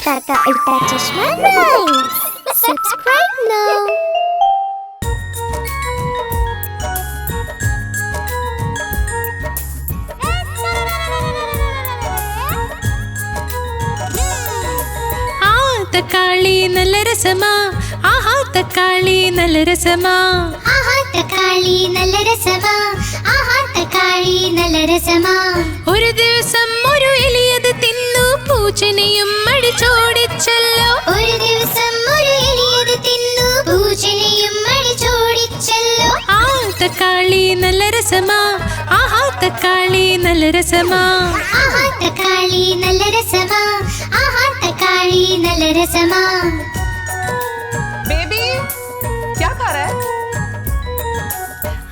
Ultra Chashma Rhymes. Subscribe now. തക്കാളി നല്ല രസമാ ആഹാ തക്കാളി നല്ല രസമാ ആഹാ തക്കാളി നല്ല രസമാ ആഹാ തക്കാളി നല്ല രസമാ ഒരു ദിവസം ഒരു എലിയത് തിന്നു പൂച്ചനെയും അടിച്ചോടിച്ചല്ലോ ഒരു ദിവസം ഒരു എലിയത് തിന്നു പൂച്ചനെയും അടിച്ചോടിച്ചല്ലോ ആ തക്കാളി നല്ല രസമാ ആഹാ തക്കാളി നല്ല രസമാ ആഹാ തക്കാളി നല്ല രസമാ ആഹാ തക്കാളി നല്ല രസമാ बेबी क्या कर रहा है?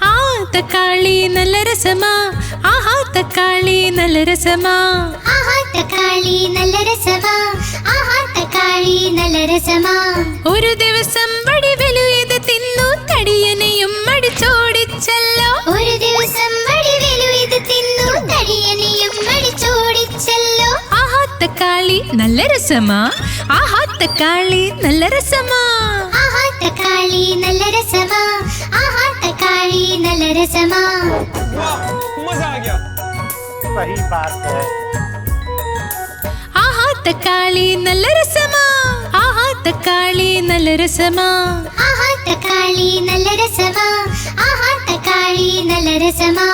ആ തക്കാളി നല്ല രസമാ ആഹാ തക്കാളി നല്ല രസമാ ആഹാ തക്കാളി നല്ല രസമാ ആഹാ തക്കാളി നല്ല രസമാ ഒരു ദിവസം വടിവലു ഇത് തിന്നു തടിയനെയും അടിച്ചോടിച്ചല്ലോ ഒരു ദിവസം വടിവേലു ഇത് തിന്നു തടിയനെയും അടിച്ചോടിച്ചല്ലോ ആഹാ തക്കാളി നല്ല രസമാ ആഹാ തക്കാളി നല്ല രസമാ ആഹാ തക്കാളി നല്ല രസമാ ആഹാ തക്കാളി നല്ല രസമാ वाह, मजा आ गया। सही बात है। ആഹാ തക്കാളി നല്ല രസമാ ആഹാ തക്കാളി നല്ല രസമാ ആഹാ തക്കാളി നല്ല രസമാ ആഹാ തക്കാളി നല്ല രസമാ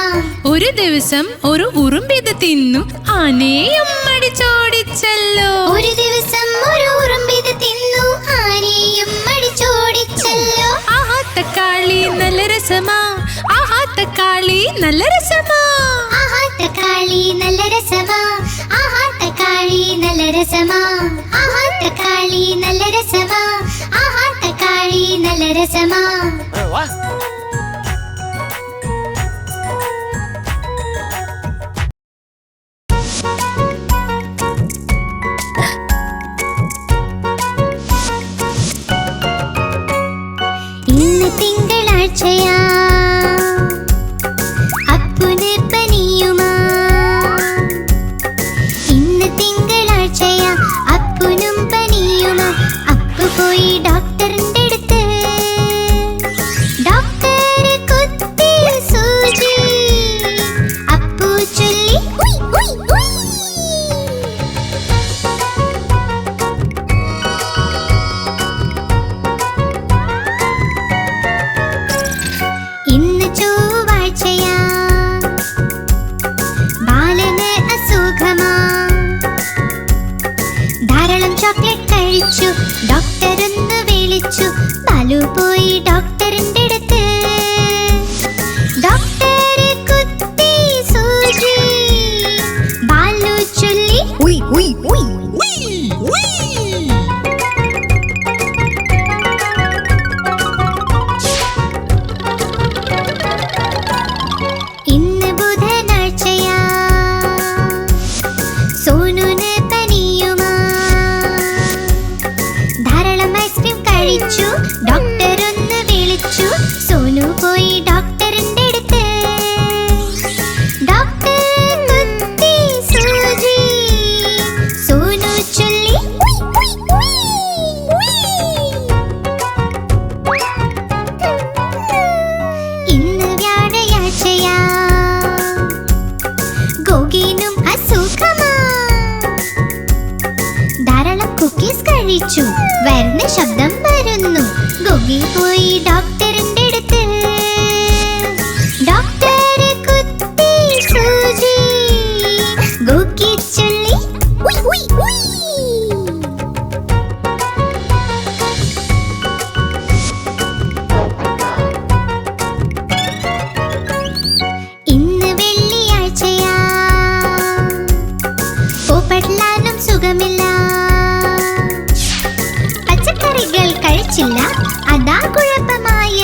ഒരു ദിവസം ഒരു ഉറുമ്പിത് തിന്നു ആനയും അടിച്ചോടിച്ചല്ലോ ഒരു ദിവസം ഒരു ഉറുമ്പിത് തിന്നു ആനയും അടിച്ചോടിച്ചല്ലോ ആഹാ തക്കാളി നല്ല രസമാ ആഹാ തക്കാളി നല്ല രസമാ ആഹാ തക്കാളി നല്ല രസമാ ആഹാ തക്കാളി നല്ല രസമാ ആഹാ തക്കാളി നല്ല രസമാ ആഹാ തക്കാളി നല്ല രസമാ अरे वाह। ഇന്ന് തിങ്കളാഴ്ചയാ അപ്പുന് പനിയുമാ ഇന്ന് തിങ്കളാഴ്ചയാ അപ്പുനും പനിയുമാ അപ്പു പോയി ഡോക്ടറിന്റെ അടുത്ത് ഡോക്ടറെ കുത്തി സൂചി അപ്പു ചൊല്ലി ഉയ് ഉയ് ഉയ് ഇന്ന് ചൊവ്വാഴ്ചയാ ബാലന് അസുഖമാ ധാരാളം ചോക്ലേറ്റ് കഴിച്ചു ഡോക്ടർ ഒന്ന് വിളിച്ചു ബാലു പോയി ഡോക്ടറിന്റെ അടുത്ത് ഡോക്ടറെ കുത്തി സൂചി ബാലു ചൊല്ലി ഉയ് ഉയ് ഉയ് ഇന്ന് ബുധനാഴ്ചയാ സോനുന് പനിയുമാ ധാരാളം ഐസ്ക്രീം കഴിച്ചു ഡോക്ടർ ഒന്ന് വിളിച്ചു സോനു പോയി ഡോക്ടറിന്റെ അടുത്ത് ഡോക്ടർ കുത്തി സൂചി സോനു ചൊല്ലി ഉയ് ഉയ് ഉയ് ഇന്ന് വ്യാഴാഴ്ചയാ ഗോഗീനും അസുഖമാ ധാരാളം കുക്കീസ് കഴിച്ചു വരുന്ന ശബ്ദം വരുന്നു ഗോഗി പോയി ഡോക്ടറിന്റെ അടുത്ത് ഡോക്ടറെ കുത്തി സൂചി ഗോഗി ചൊല്ലി ഉയ് ഉയ് ഉയ് ഇന്ന് വെള്ളിയാഴ്ചയാ പോപ്പട്ലാനും സുഖമില്ല പച്ചക്കറികൾ കഴിച്ചില്ല അതാ കുഴപ്പമായ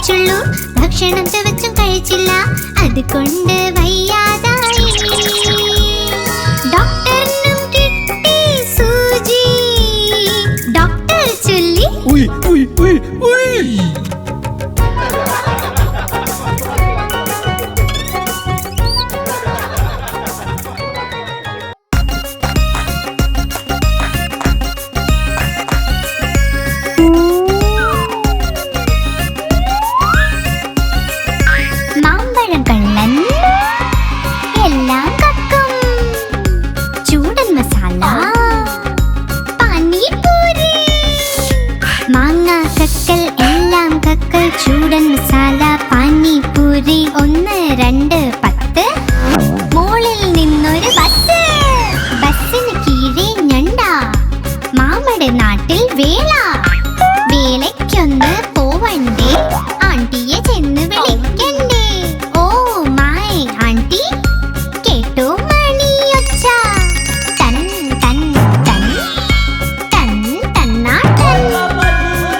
കഴിച്ചുള്ളൂ. ഭക്ഷണം ചവച്ചും കഴിച്ചില്ല, അതുകൊണ്ട് വയ്യാതായി. ഡോക്ടറിനും കിട്ടി സൂചി. ഡോക്ടർ ചൊല്ലി ഉയ് ഉയ് ഉയ് ഉയ്. മാമ്പഴം കള്ളൻ എല്ലാം കക്കും. ചൂടൻ മസാല പാനിപൂരി. മാങ്ങ കക്കൽ എല്ലാം കക്കൽ. ചൂടൻ മസാല പാനിപൂരി. 1 2 10. മോളിൽ നിന്നൊരു ബസ്. ബസ്സിന് കീഴെ ഞണ്ട. മാമയുടെ നാട്ടിൽ വേള. വേലയ്ക്കൊന്ന് പോവണ്ടേ, ആണ്ടിയെ ചെന്ന് വിളിക്കണ്ടേ. ഓ മൈ ആണ്ടി, കേട്ടോ മണിയൊച്ച. തൻ തൻ തൻ തൻ തന്നാട്ടൻ.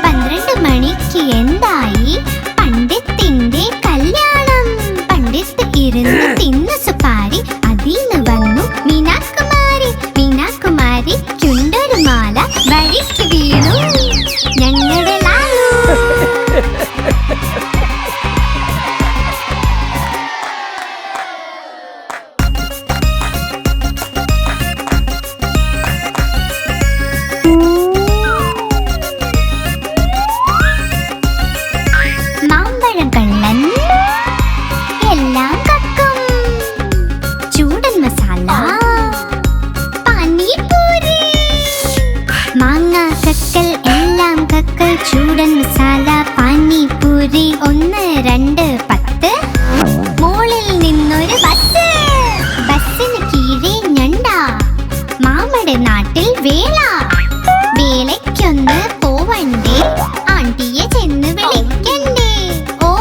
12 മണിക്ക് എന്തായി? പണ്ഡിത്തിന്റെ കല്യാണം. പണ്ഡിത്ത് ഇരുന്ന് തിന്നു സുപാരി. അതിന്ന് വന്നു മീനാകുമാരി. മീനാകുമാരിക്കുണ്ടൊരു മാല. വഴിക്ക് വീണു ഞങ്ങളുടെ ലാലു. മാമ്പഴം കള്ളൻ എല്ലാം കക്കും. ചൂടൻ മസാല പാനിപൂരി. മാങ്ങ കക്കൽ എല്ലാം കക്കൽ. ചൂടൻ മസാല പാനിപൂരി. 1 2 10. മോളിൽ നിന്നൊരു ബസ്. ബസ്സിന് കീഴെ ഞണ്ട. മാമയുടെ നാട്ടിൽ വേള. വേലയ്ക്കൊന്ന് പോവണ്ടേ, ആണ്ടിയെ ചെന്ന് വിളിക്കണ്ടേ. ഓ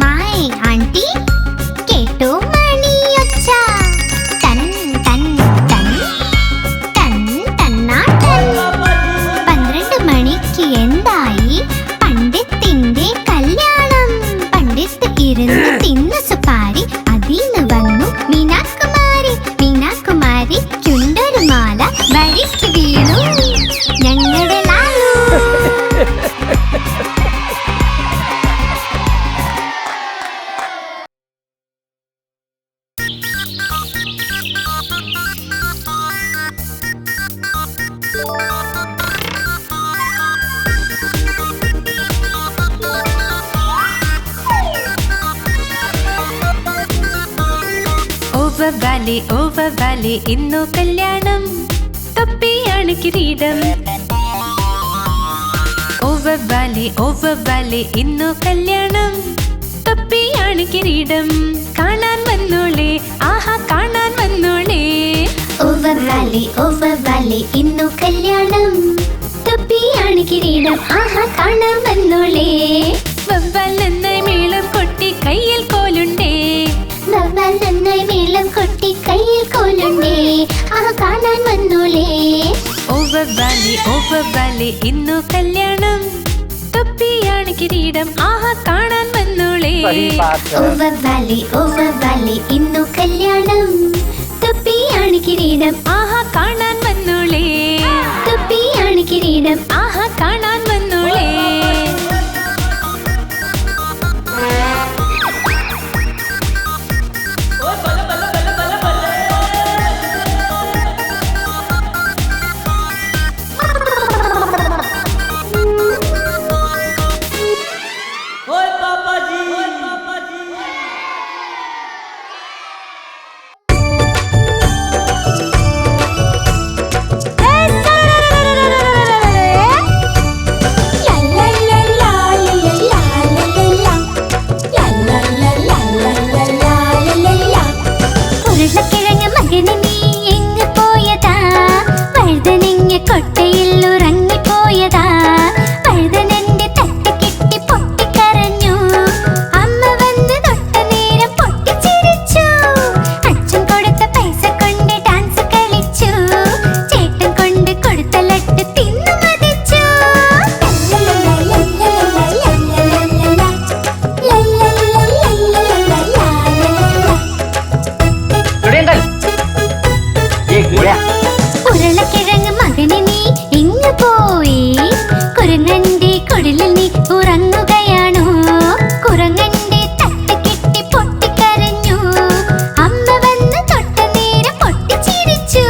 മൈ ആണ്ടി, കേട്ടോ മണിയൊച്ച. തൻ തൻ തൻ തൻ തന്നാട്ടൻ. 12 മണിക്ക് എന്തായി? പണ്ഡിത്തിന്റെ കല്യാണം. പണ്ഡിത്ത് ഇരുന്ന് തിന്നു സുപാരി. അതിന്ന് വന്നു മീനാകുമാരി. മീനാകുമാരിക്കുണ്ടൊരു മാല. വഴിക്ക് വീണു ഞങ്ങളുടെ ലാലു. ഓവർ വാലി ഇന്നു കല്യാണം. തൊപ്പിയാണ് കിരീടം. ഓവർ വാലി ഇന്നു കല്യാണം. തൊപ്പിയാണ് കിരീടം. കാണാൻ വന്നോളേ, ആഹാ കാണാൻ വന്നോളേ. ഓവർ വാലി ഇന്നു കല്യാണം. തൊപ്പിയാണ് കിരീടം. ആഹാ കാണാൻ വന്നോളേ. വവ്വാൽ നന്നായി മേളം കൊട്ടി കയ്യിൽ കോലുണ്ടേ. വവ്വാൽ നന്നായി മേളം കൊട്ടി കയ്യിൽ കോലുണ്ടേ. ആഹാ കാണാൻ വന്നോളേ. ഓവർ വാലി ഇന്നു കല്യാണം. തൊപ്പിയാണ് കിരീടം. ആഹാ കാണാൻ വന്നോളേ. सही बात है। ഓവർ വാലി ഇന്നു കല്യാണം. തൊപ്പിയാണ് കിരീടം. ആഹാ കാണാൻ വന്നോളേ. തൊപ്പിയാണ് കിരീടം. ആഹാ കാണാൻ വന്നോളേ. ഉരുളക്കിഴങ്ങ് മകനെ നീ എങ്ങു പോയി? കുരങ്ങന്റെ കുടിലിൽ നീ ഉറങ്ങുകയാണോ? കുരങ്ങന്റെ തട്ട് കെട്ടി പൊട്ടിക്കരഞ്ഞു. അമ്മ വന്ന് തൊട്ട നേരം പൊട്ടിച്ചിരിച്ചു.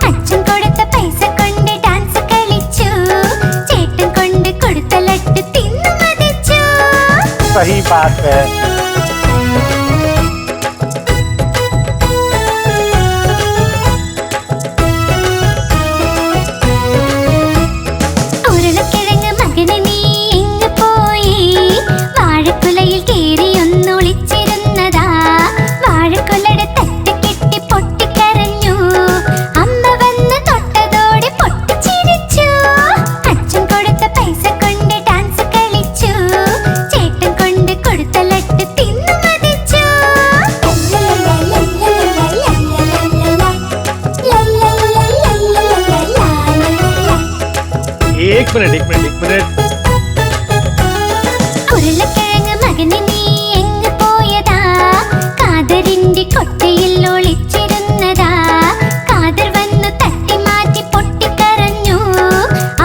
അച്ഛൻ കൊടുത്ത പൈസ കൊണ്ട് ഡാൻസ് കളിച്ചു. ചേട്ടൻ കൊണ്ട് കൊടുത്ത ലഡ്ഡു തിന്നു മതിച്ചു. सही बात है। ഉരുളക്കിഴങ്ങ് മകനെ നീ എങ്ങു പോയി? വാഴക്കുലയിൽ കേറി ഒന്നൊളിച്ചിരുന്നതാ. വാഴക്കുലയുടെ തട്ട് കെട്ടി പൊട്ടിക്കരഞ്ഞു. അമ്മ വന്ന് തൊട്ടതോടെ പൊട്ടിച്ചിരിച്ചു. അച്ഛൻ കൊടുത്ത പൈസ കൊണ്ട് ഡാൻസ് കളിച്ചു. ചേട്ടൻ കൊണ്ട് കൊടുത്ത ലഡ്ഡു തിന്നു മതിച്ചു. एक मिनट ഉരുളക്കിഴങ്ങ് മകനെ നീ എങ്ങു പോയതാ? കാതറിന്റെ കൊട്ടയിൽ ഒളിച്ചിരുന്നതാ. കാതർ വന്നു തട്ടി മാറ്റി പൊട്ടിക്കരഞ്ഞു.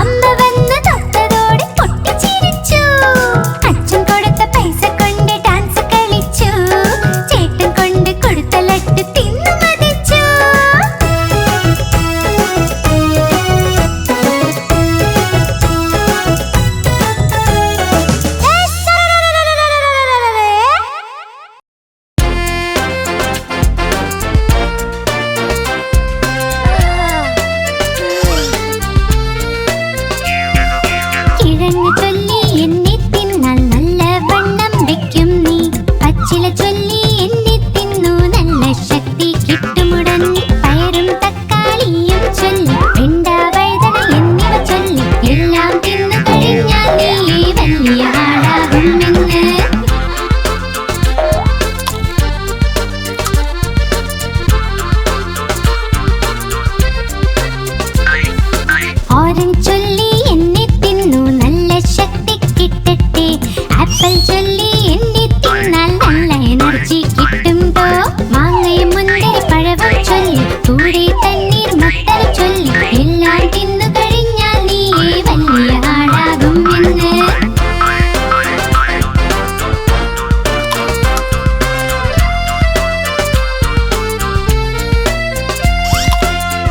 അമ്മ വന്ന് തൊട്ടതോടെ പൊട്ടിച്ചിരിച്ചു. അച്ഛൻ കൊടുത്ത പൈസ കൊണ്ട് ഡാൻസ് കളിച്ചു. ചേട്ടൻ കൊണ്ട് കൊടുത്ത ലഡ്ഡു തിന്നു മതിച്ചു. കിഴങ്ങ് ചൊല്ലി എന്നെ തിന്നാൽ നല്ല വണ്ണം വെക്കും നീ. പച്ചില ചൊല്ലി എന്നെ തിന്നു നല്ല ശക്തി കിട്ടുമുടൻ. പയറും തക്കാളിയും ചൊല്ലി വെണ്ട വഴുതന എന്നിവ ചൊല്ലി എല്ലാം തിന്നു കഴിഞ്ഞാൽ നീ വലിയ ആളാകുമെന്ന്. ഓറഞ്ച് ചൊല്ലി എന്നെ തിന്നു നല്ല ശക്തി കിട്ടട്ടെ. ആപ്പിൾ ചൊല്ലി എന്നെ തിന്നാൽ നല്ല എനർജി കിട്ടുമ്പോ. മാങ്ങയും മുന്തിരി പഴവും ചൊല്ലി കൂടെ തണ്ണീർ മത്തൽ ചൊല്ലി എല്ലാം തിന്നു കഴിഞ്ഞാൽ നീ വലിയ ആളാകുമെന്ന്.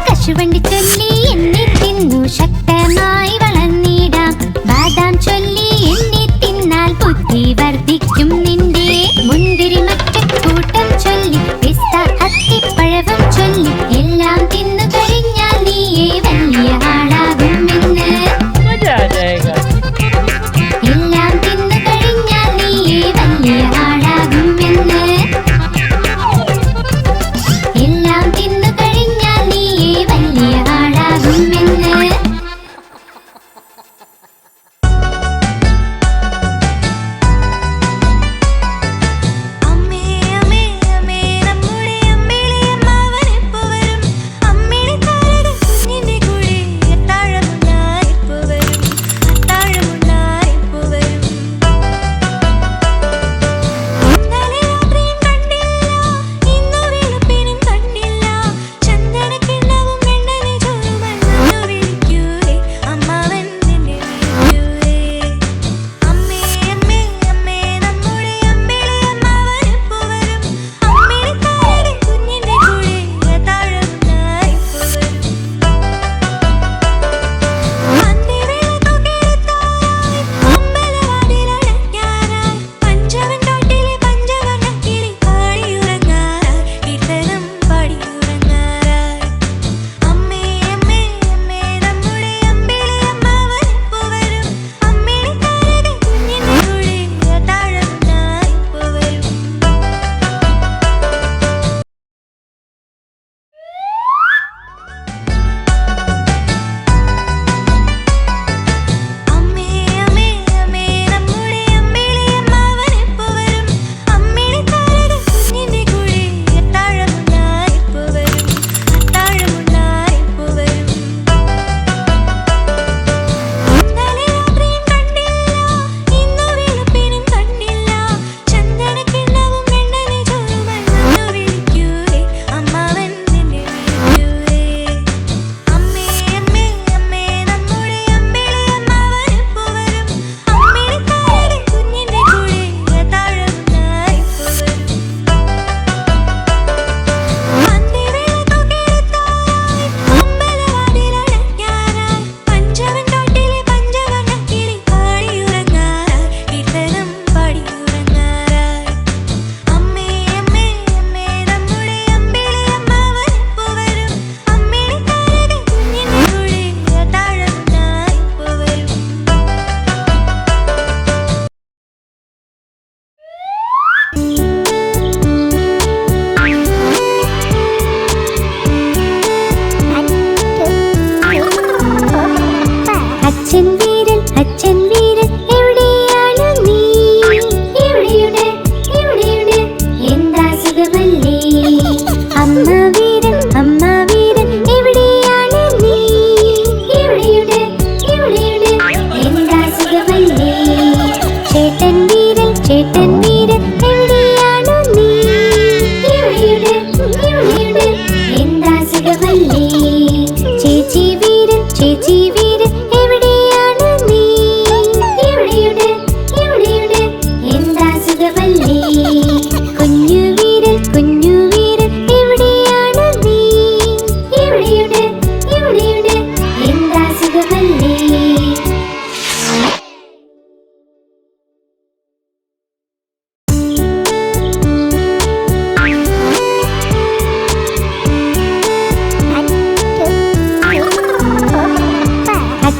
കശുവണ്ടി ചൊല്ലി എന്നെ തിന്നു ശക്തമായി വളർന്നിടാം. ബാദാം ചൊല്ലി എന്നെ തിന്നാൽ ബുദ്ധി വർദ്ധിക്കും നിന്റെ. മുന്തിരി മറ്റക്കൂട്ടം ചൊല്ലി പിസ്ത അത്തിപ്പഴവും ചൊല്ലി എല്ലാം തിന്നു കഴിഞ്ഞാൽ നീ വലിയ ആളാകുമെന്ന്. मजा आ जाएगा। എല്ലാം തിന്നു കഴിഞ്ഞാൽ നീ വലിയ ആളാകുമെന്ന്. എല്ലാം തിന്നു കഴിഞ്ഞാൽ നീ വലിയ ആളാകുമെന്ന്.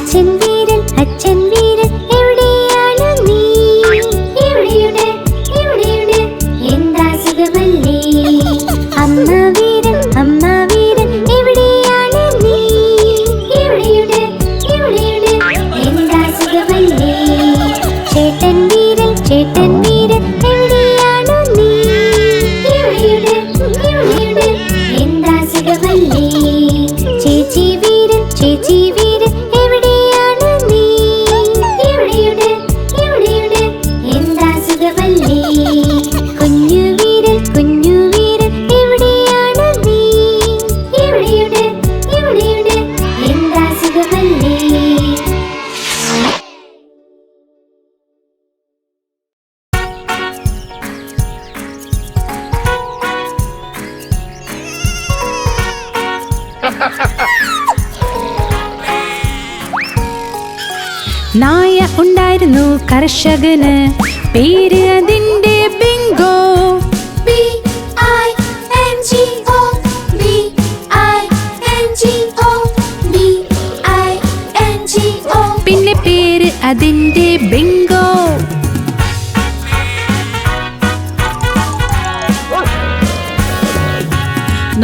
അച്ഛൻ വീരൻ എവിടെയാണ് നീ? ഇവിടെയുണ്ട് എന്താ സുഖമല്ലേ? അമ്മ വീരൻ എവിടെയാണ് നീ? ഇവിടെയുണ്ട് എന്താ സുഖമല്ലേ? ചേട്ടൻ വീരൻ എവിടെയാണ് നീ? ഇവിടെയുണ്ട് എന്താ സുഖമല്ലേ? ചേച്ചി വീരൻ എവിടെയാണ് നീ? ഇവിടെയുണ്ട് എന്താ സുഖമല്ലേ? കുഞ്ഞു വീരൻ എവിടെയാണ് നീ? ഇവിടെയുണ്ട് എന്താ സുഖമല്ലേ? നായ ഉണ്ടായിരുന്നു കർഷകന്, പേര് അതിന്റെ ബിങ്കോ. പിന്നെ പേര് അതിന്റെ ബിങ്കോ.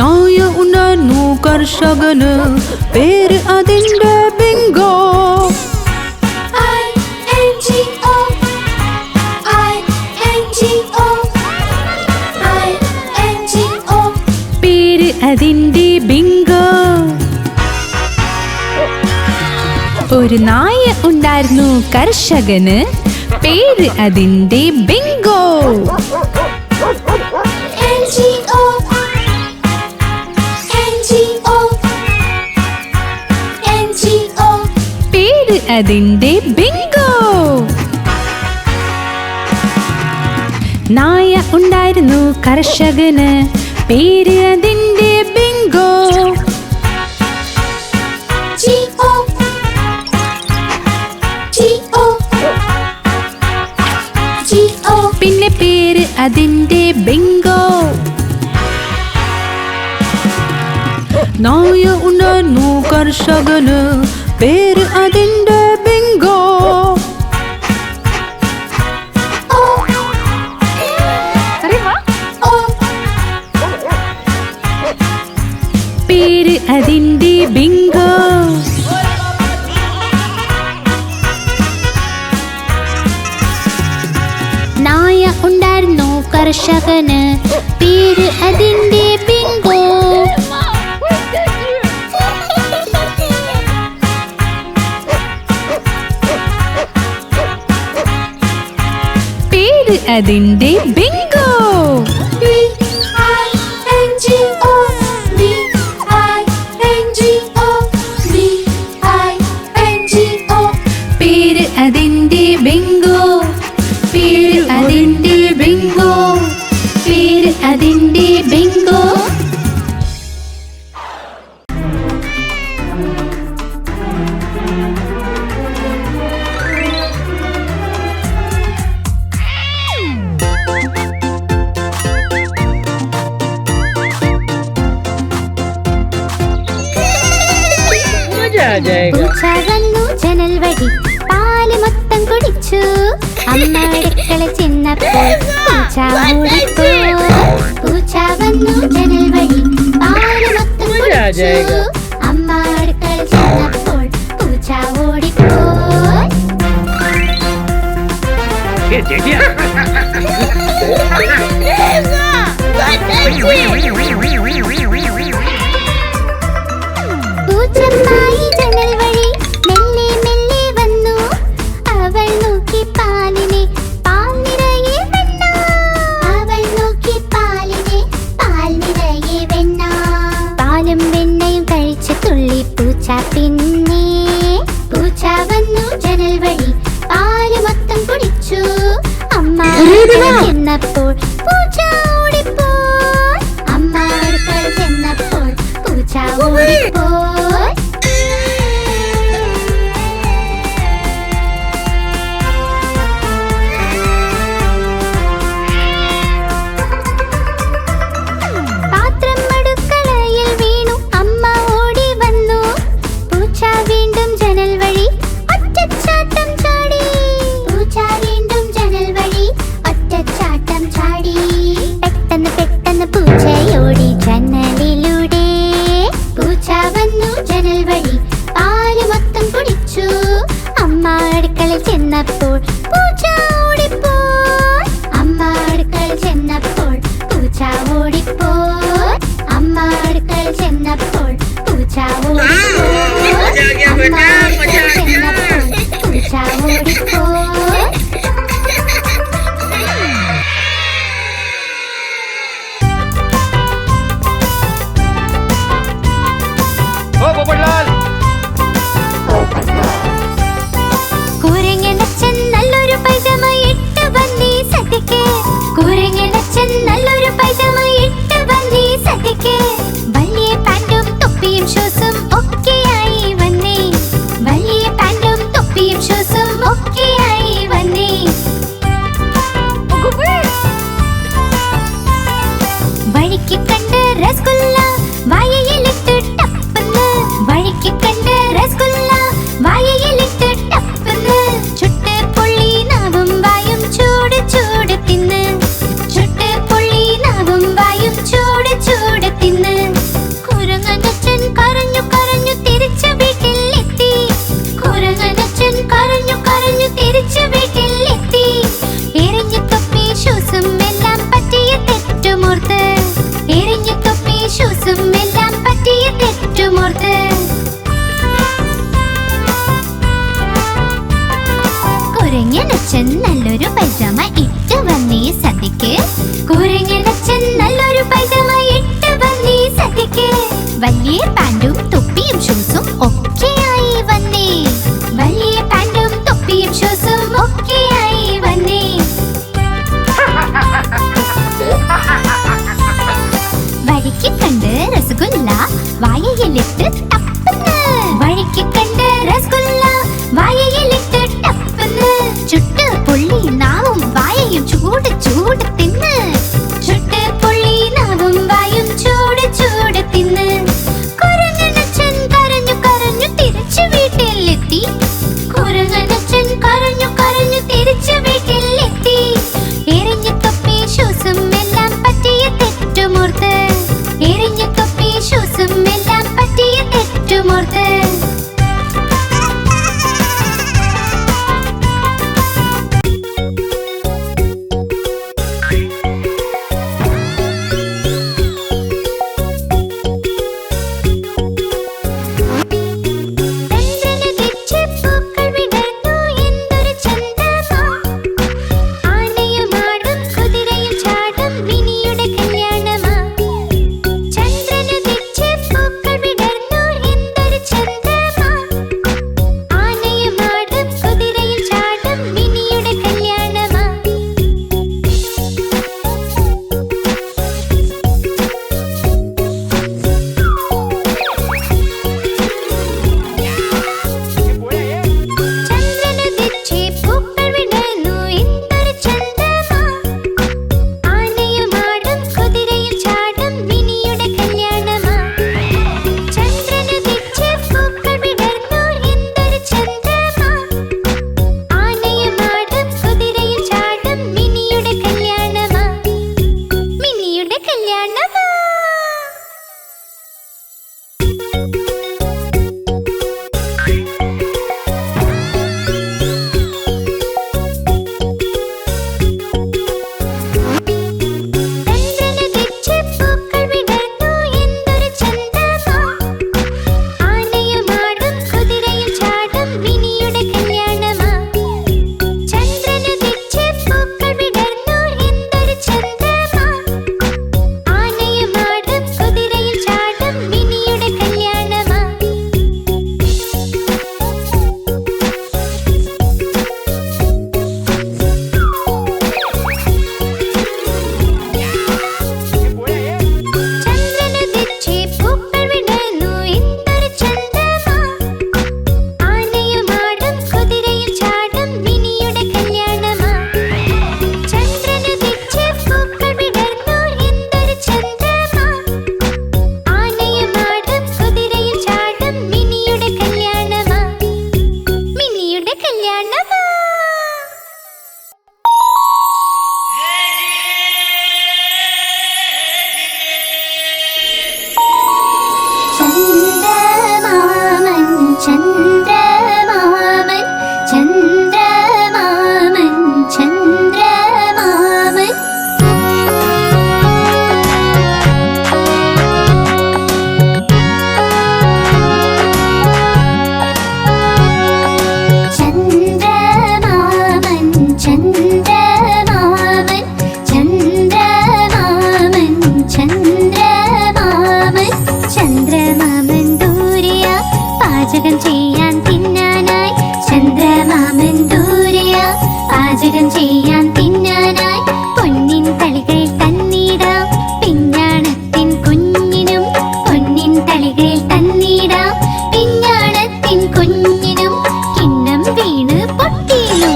നായ ഉണ്ടായിരുന്നു കർഷകന്, പേര് അതിന്റെ ബിങ്കോ. പേര് അതിന്റെ ബിങ്കോ. ഒരു നായ ഉണ്ടായിരുന്നു കർഷകന്, പേര് അതിന്റെ ബിങ്കോ. പേര് അതിന്റെ ബിങ്കോ. നായ ഉണ്ടായിരുന്നു കർഷകന്, പേര് അതിന്റെ ബിങ്കോ. പിന്നെ പേര് അതിന്റെ ബിങ്കോ. നായ ഉണ്ടായിരുന്നു കർഷകന്, പേര് അതിന്റെ ബിങ്കോ. പേര് അതിന്റെ ബിങ്കോ. നായ ഉണ്ടായിരുന്നു കർഷകന്, പേര് അതിന്റെ ബിങ്കോ. പേര് അതിന്റെ ബിങ്കോ. പേര് അതിന്റെ ബിങ്കോ. പേര് അതിന്റെ ബിങ്കോ. പേര് അതിന്റെ ബിങ്കോ. मजा आ जाएगा। പൂച്ച വന്നു ജനൽ വഴി പാല് മൊത്തം കുടിച്ചു. അമ്മ അടുക്കള ചെന്നപ്പോൾ പൂച്ച ഓടിപ്പോയി. പൂച്ച വന്നു ജനൽ വഴി പാല് മൊത്തം കുടിച്ചു. അമ്മ അടുക്കള ചെന്നപ്പോൾ പൂച്ച ഓടിപ്പോയി. ये देखिए। പൂച്ചമ്മായി ജനൽ വഴി മെല്ലെ മെല്ലെ വന്നു. അവൾ നോക്കി പാലിനെ, പാൽ നിറയെ വെണ്ണ. അവൾ നോക്കി പാലിനെ, പാൽ നിറയെ വെണ്ണ. പാലും വെണ്ണയും കഴിച്ച് തുള്ളി പൂച്ച പിന്നെ. പൂച്ച വന്നു ജനൽ വഴി പാല് മൊത്തം കുടിച്ചു. അമ്മ ചെന്നപ്പോൾ പൂച്ച ഓടിപ്പോയി. അമ്മ അടുക്കള ചെന്നപ്പോൾ പൂച്ച ഓടിപ്പോയി. ചെന്നപ്പോൾ പൂച്ച ഓടിപ്പോയി. അമ്മ അടുക്കള ചെന്നപ്പോൾ പൂച്ച ഓടിപ്പോയി. അമ്മ അടുക്കള ചെന്നപ്പോൾ പൂച്ച ഓടിപ്പോയി. അമ്മ അടുക്കള ചെന്നപ്പോൾ പൂച്ച ഓടിപ്പോയി. ओ पोपटलाल കുരങ്ങനച്ഛൻ നല്ലൊരു പൈജാമ ഇട്ട് വന്നീ സദ്യക്ക്. കുരങ്ങനച്ഛൻ നല്ലൊരു പൈജാമ ഇട്ട് വന്നീ സദ്യക്ക്. വലിയ പാന്റും തൊപ്പിയും ഷൂസും ഒക്കെയായി വന്നേ. വലിയ പാന്റും തൊപ്പിയും ഷൂസും ഒക്കെയായി വന്നേ. വഴിക്ക് കണ്ട് രസഗുല്ല വായയിലിട്ട് ടപ്പുന്ന്. വഴിക്ക് കണ്ട് രസഗുല്ല വായയിലിട്ട് ടപ്പുന്ന്. ചുട്ട് പൊള്ളി നാവും വായും ചൂട് ചൂട് തിന്ന്. ചുട്ട് പൊള്ളി നാവും വായും ചൂട് ചൂട് തിന്ന്. കുരങ്ങനച്ഛൻ കരഞ്ഞു കരഞ്ഞു തിരിച്ച് വീട്ടിലെത്തി. കുരങ്ങനച്ഛൻ കരഞ്ഞു കരഞ്ഞു തിരിച്ച് വീട്ടിലെത്തി. എറിഞ്ഞു തൊപ്പി ഷൂസും എല്ലാം പറ്റിയ തെറ്റുമോർത്ത്. എറിഞ്ഞു തൊപ്പി ഷൂസും എല്ലാം പറ്റിയ തെറ്റുമോർത്ത്. കുരങ്ങനച്ഛൻ നല്ലൊരു പൈജാമ ഇട്ട് വന്നീ സദ്യക്ക്. കുരങ്ങനച്ഛൻ നല്ലൊരു പൈജാമ ഇട്ട് വന്നീ സദ്യക്ക്. വലിയ പാന്റും തൊപ്പിയും ഷൂസും ഒക്കെയായി വന്നേ. വലിയ പാന്റും തൊപ്പിയും ഷൂസും ഒക്കെയായി വന്നേ. വഴിക്ക് കണ്ട് രസഗുല്ല വായയിലിട്ട് ടപ്പുന്ന്. വഴിക്ക് കണ്ട് രസഗുല്ല വായയിലിട്ട് ടപ്പുന്ന്. ചുട്ട് പൊള്ളി നാവും വായയും ചൂട് ചൂട് തിന്ന്. ചുട്ട് പൊള്ളി നാവും വായും ചൂട് ചൂട് തിന്ന്. കുരങ്ങനച്ഛൻ കരഞ്ഞു കരഞ്ഞു തിരിച്ചു വീട്ടിലെത്തി. കുരങ്ങനച്ഛൻ കരഞ്ഞു കരഞ്ഞു തിരിച്ചു വീട്ടിലെത്തി. എറിഞ്ഞു തൊപ്പി ഷൂസും എല്ലാം പറ്റിയ തെറ്റുമോർത്ത്. എറിഞ്ഞു തൊപ്പി ഷൂസും എല്ലാം പറ്റിയ തെറ്റുമോർത്ത്. പാചകം ചെയ്യാൻ തിന്നാനായി ചന്ദ്രമാമൻ ദൂരെയാ. പാചകം ചെയ്യാൻ തിന്നാനായി പൊന്നിൻ തളികയിൽ തന്നിടാം. പിഞ്ഞാണത്തിൻ കുഞ്ഞിനും പൊന്നിൻ തളികയിൽ തന്നിടാം. പിഞ്ഞാണത്തിൻ കുഞ്ഞിനും കിണ്ണം വീണ് പൊട്ടിയിലോ,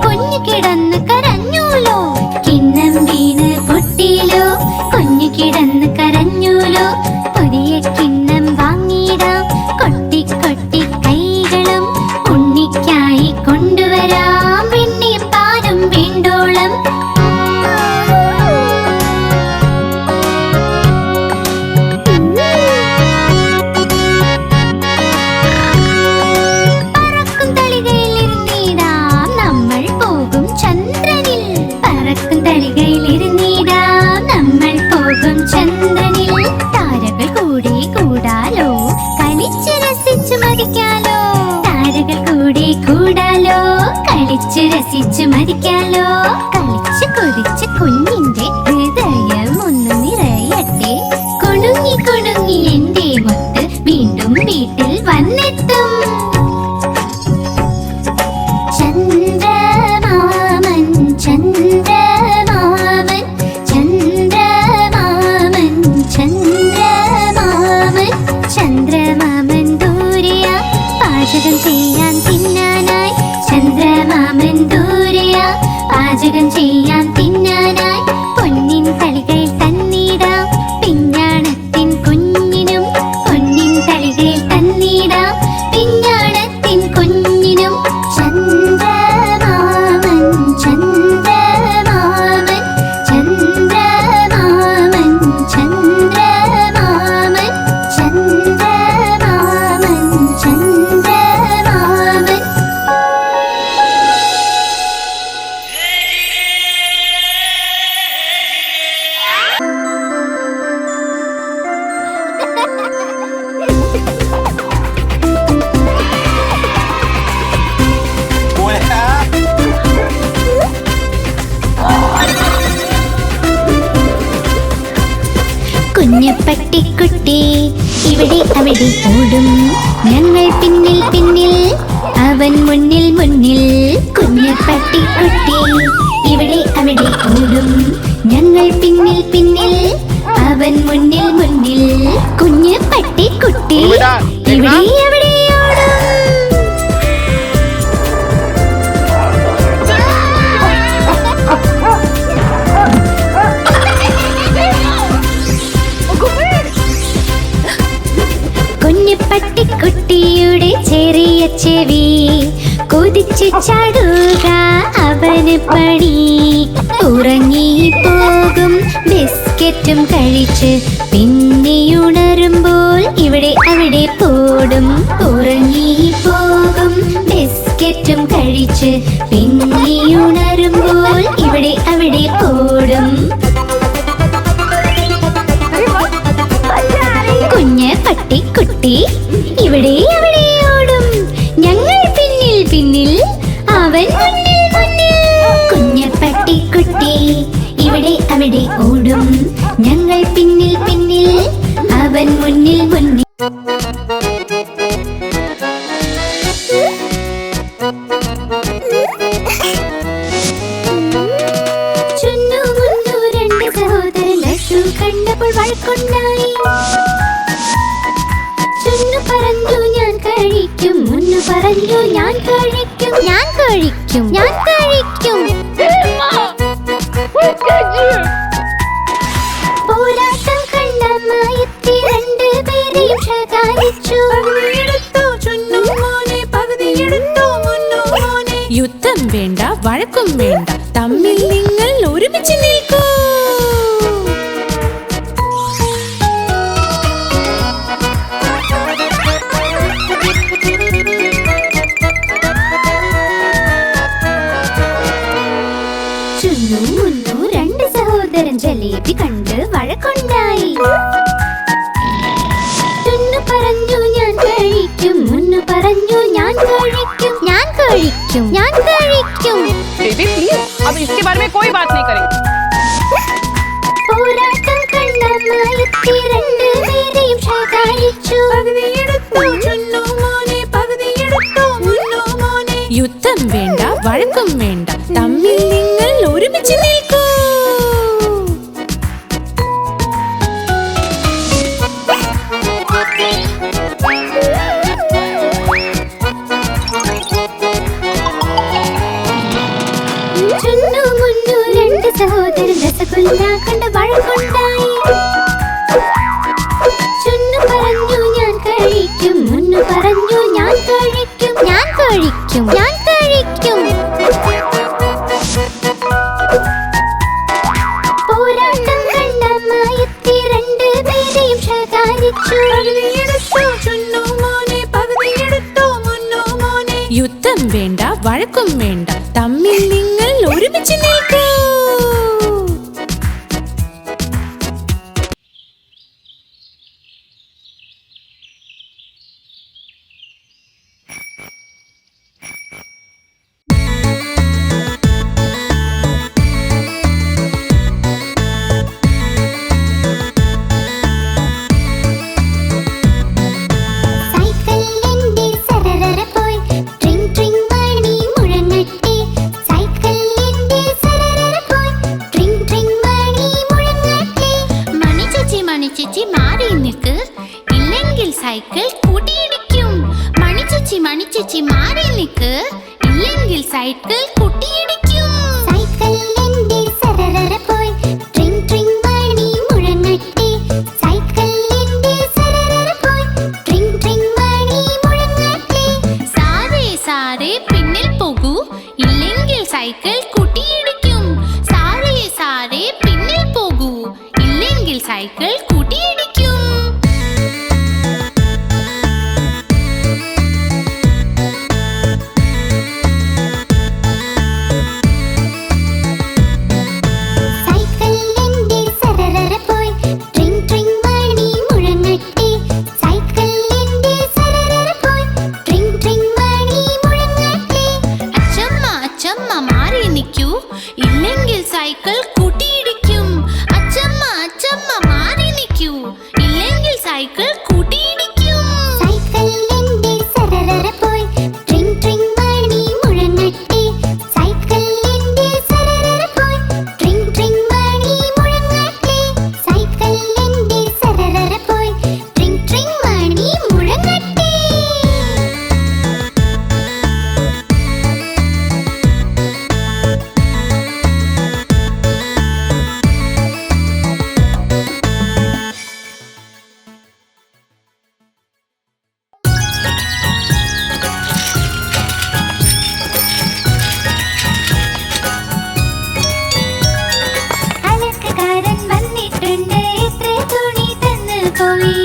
കുഞ്ഞു കിടന്ന് കരഞ്ഞൂലോ. കിണ്ണം വീണ് പൊട്ടിയിലോ, കുഞ്ഞു കിടന്ന് കരഞ്ഞൂലോ. പുതിയ കിണ്ണം വാങ്ങിയിടാം. കൊട്ടി കൊട്ടി കൈകളും ഉണ്ണിക്കായി കൊണ്ടുവരാം. വെണ്ണയും പാലും വേണ്ടോളം. പറക്കും തളികയിലിരുന്നിടാം, നമ്മൾ പോകും ചന്ദ്രനിൽ. പറക്കും തളികയിലിരുന്നിടാം, നമ്മൾ പോകും ചന്ദ്രനിൽ. താരകൾ കൂടി കൂടാലോ, കളിച്ച് രസിച്ചു മതിക്കാലോ. താരകൾ കൂടി കൂടാലോ, കളിച്ച് രസിച്ചു മതിക്കാലോ. കളിച്ച് കൊതിച്ച് കുഞ്ഞിന്റെ ഹൃദയം ഒന്ന് നിറയട്ടെ. കുണുങ്ങി കുണുങ്ങി എന്റെ മുത്ത് വീണ്ടും വീട്ടിൽ വന്നെത്തും. ചന്ദ്രമാമൻ ചന്ദ്രമാമൻ ചന്ദ്രമാമൻ ചന്ദ്രമാമൻ ചന്ദ്രമാമൻ ദൂരെയാ. പാചകം ചെയ്യാൻ തിന്നാനായി ചന്ദ്രമാമൻ ദൂരെയാ. പാചകം ചെയ്യാൻ തിന്നാനായി പൊന്നിൻ തളികയിൽ തന്നിടാം. പിഞ്ഞാണത്തിൻ കുഞ്ഞിനും പൊന്നിൻ തളികയിൽ തന്നിടാം. പിഞ്ഞാണത്തിൻ കുഞ്ഞിനും ചന്ദ്രമാമൻ ചന്ദ്രമാമൻ ചന്ദ്രമാമൻ ചന്ദ്രമാമൻ ചന്ദ്രമാമൻ ചന്ദ്രമാമൻ. കുഞ്ഞു പട്ടിക്കുട്ടി ഇവിടെ അവിടെ ഓടും, ഞങ്ങൾ പിന്നിൽ പിന്നിൽ അവൻ മുന്നിൽ മുന്നിൽ. കുഞ്ഞു പട്ടിക്കുട്ടി ഇവിടെ അവിടെ ഓടും, ഞങ്ങൾ പിന്നിൽ പിന്നിൽ അവൻ മുന്നിൽ മുന്നിൽ. കുഞ്ഞു പട്ടിക്കുട്ടി ഇവിടെ അവിടെ ഓടും. കുഞ്ഞു പട്ടിക്കുട്ടിയുടെ ചെറിയ ചെവി കൊതിച്ചു ചാടുക അവന് പണി. ഉറങ്ങിപ്പോകും ബിസ്ക്കറ്റും കഴിച്ച് പിന്നെയുണരുമ്പോൾ ഇവിടെ അവിടെ പോടും. ഉറങ്ങിപ്പോകും ബിസ്ക്കറ്റും കഴിച്ച് പിന്നെയുണരുമ്പോൾ ഇവിടെ അവിടെ പോടും. കുഞ്ഞ് പട്ടിക്കുട്ടി ഇവിടെ അവിടെ ഓടും, ഞങ്ങൾ പിന്നിൽ പിന്നിൽ അവൻ മുന്നിൽ മുന്നിൽ. കുഞ്ഞ് പട്ടിക്കുട്ടി ഇവിടെ അവിടെ ഓടും, ഞങ്ങൾ പിന്നിൽ പിന്നിൽ അവൻ മുന്നിൽ മുന്നിൽ. ചുന്നു മുന്നു രണ്ട് സഹോദരൻ ലഡ്ഡു കണ്ടപ്പോൾ വഴക്കുണ്ടായി. ചുന്നു പറഞ്ഞു ഞാൻ കഴിക്കും, മുന്നു പറഞ്ഞു ഞാൻ കഴിക്കും. ഞാൻ കഴിക്കും, ഞാൻ കഴിക്കും. പോരാട്ടം കണ്ടമായെത്തി രണ്ടുപേരെയും ശകാരിച്ചു. യുദ്ധം വേണ്ട, വഴക്കും വേണ്ട, തമ്മിൽ നിങ്ങൾ ഒരുമിച്ച് നിൽക്കൂ. ചുന്നു മുന്നു രണ്ട് സഹോദരൻ ജലേബി കണ്ട് വഴക്കുണ്ടായി. ചുന്നു പറഞ്ഞു ഞാൻ കഴിക്കും, മുന്നു പറഞ്ഞു ഞാൻ കഴിക്കും. ഞാൻ കഴിക്കും, ഞാൻ കഴിക്കും. बेबी प्लीज अब इसके बारे में कोई बात नहीं करेंगे. പോരാട്ടം കണ്ടമായെത്തി രണ്ടുപേരെയും ശകാരിച്ചു. ചുന്നു മോനെ യുദ്ധം വേണ്ട വഴക്കും വേണ്ട തമ്മിൽ നിങ്ങൾ ഒരുമിച്ച് നിൽക്കൂ ചുന്നു മുന്നു രണ്ട് സഹോദരൻ രസഗുല്ല കണ്ട് വഴക്കുണ്ടായി. ചുന്നു പറഞ്ഞു ഞാൻ കഴിക്കും, മുന്നു പറഞ്ഞു ഞാൻ കഴിക്കും, ഞാൻ കഴിക്കും, ഞാൻ കഴിക്കും. പോരാട്ടം കണ്ടമ്മായെത്തി രണ്ട് പേരെയും ശകാരിച്ചു. ചുന്നു മോനെ പകുതിയെടുത്തോ മുന്നു മോനെ യുദ്ധം വേണ്ട വഴക്കും വേണ്ട തമ്മിൽ നിങ്ങൾ ഒരുമിച്ച് നിൽക്കൂ സൈക്കിൾ കൂട്ടിയിടിക്കും. മണിച്ചേച്ചി മണിച്ചേച്ചി മാറി നിൽക്ക്, ഇല്ലെങ്കിൽ സൈക്കിൾ കൂട്ടിയിടിക്കും. സൈക്കിൾ എന്റെ സരരര പോയി ട്രിങ് ട്രിങ് മണി മുഴങ്ങട്ടെ. സൈക്കിൾ എന്റെ സരരര പോയി ട്രിങ് ട്രിങ് മണി മുഴങ്ങട്ടെ. സാരേ സാരേ പിന്നിൽ പോകൂ, ഇല്ലെങ്കിൽ സൈക്കിൾ കൂട്ടിയിടിക്കും. സാരേ സാരേ പിന്നിൽ പോകൂ, ഇല്ലെങ്കിൽ സൈക്കിൾ കൂട്ടിയിടിക്കും. ഇല്ലെങ്കിൽ സൈക്കിൾ കൂട്ടിയിടിക്കും. അച്ചമ്മ അച്ചമ്മ മാറി നിൽക്കൂ, ഇല്ലെങ്കിൽ സൈക്കിൾ കൂട്ടിയിടിക്കും. സൈക്കിൾ എന്റെ സരരര പോയി ട്രിങ് ട്രിങ് മണി മുഴങ്ങട്ടെ. സൈക്കിൾ എന്റെ സരരര പോയി ട്രിങ് ട്രിങ് മണി മുഴങ്ങട്ടെ. സൈക്കിൾ എന്റെ സരരര പോയി ട്രിങ് ട്രിങ് മണി മുഴങ്ങട്ടെ.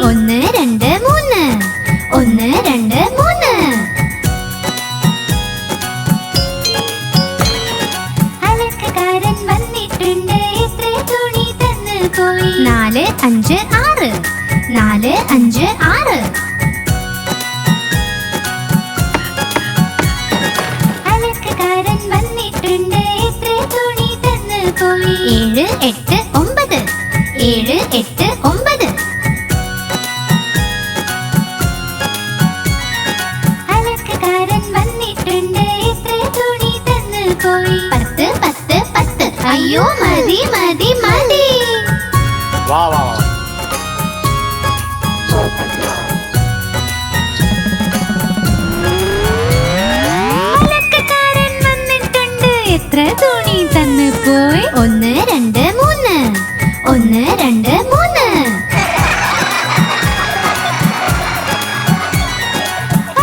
ഒന്ന് രണ്ട് മൂന്ന്, ഒന്ന് രണ്ട് മൂന്ന്. അലക്കുകാരൻ വന്നിട്ടുണ്ട്, എത്ര തുണി തന്ന് പോയി. 4 5 6, 4 5 6. അലക്കുകാരൻ വന്നിട്ടുണ്ട്, എത്ര തുണി തന്ന് പോയി. 7 8 9, 7 8 9. പോയി. 10 10 10. അയ്യോ മതി മതി മതി. വാ വാ വാ. അലക്കുകാരൻ വന്നിട്ടുണ്ട്, എത്ര തുണി തന്ന് പോയി. 1 2 3, 1 2 3.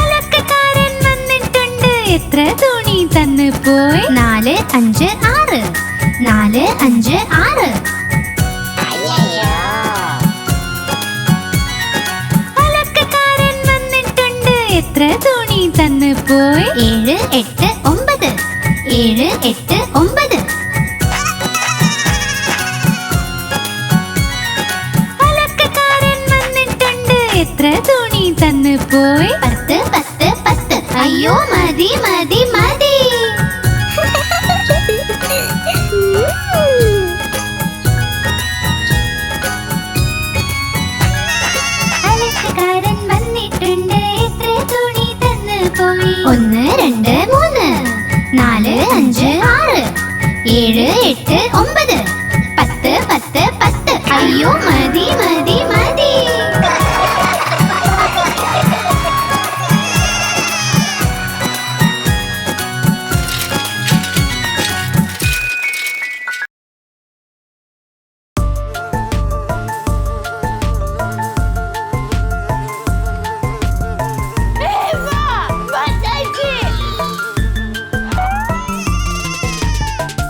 അലക്കുകാരൻ വന്നിട്ടുണ്ട്, എത്ര തുണി തന്ന് പോയി. 4 5 6, 4 5 6. അലക്കുകാരൻ വന്നിട്ടുണ്ട്, എത്ര തുണി തന്ന് പോയി. 7 8 9, 7 8 9. അലക്കുകാരൻ വന്നിട്ടുണ്ട്, എത്ര തുണി തന്ന് പോയി. 10 10 10. അയ്യോ മതി മതി മതി. അലക്കുകാരൻ വന്നിട്ടുണ്ട്, എത്ര തുണി തന്ന് പോയി. 1 2 3, 8 9 10 10 10 അയ്യോ മതി മതി മതി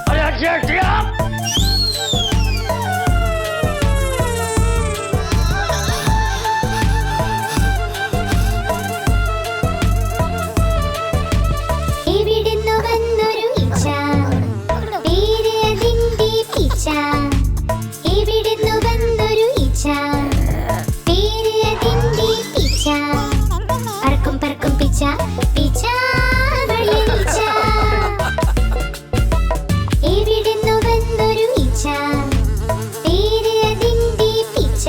अरे जेठिया എവിടുന്നു വന്നൊരു ഈച്ച പേര് അതിന്റെ പീച്ച എവിടുന്നു വന്നൊരു ഈച്ച പേര് അതിന്റെ പീച്ച പറക്കും പറക്കും പീച്ച പീച്ച വള്ളിയീച്ച എവിടുന്നു വന്നൊരു ഈച്ച പേര് അതിന്റെ പീച്ച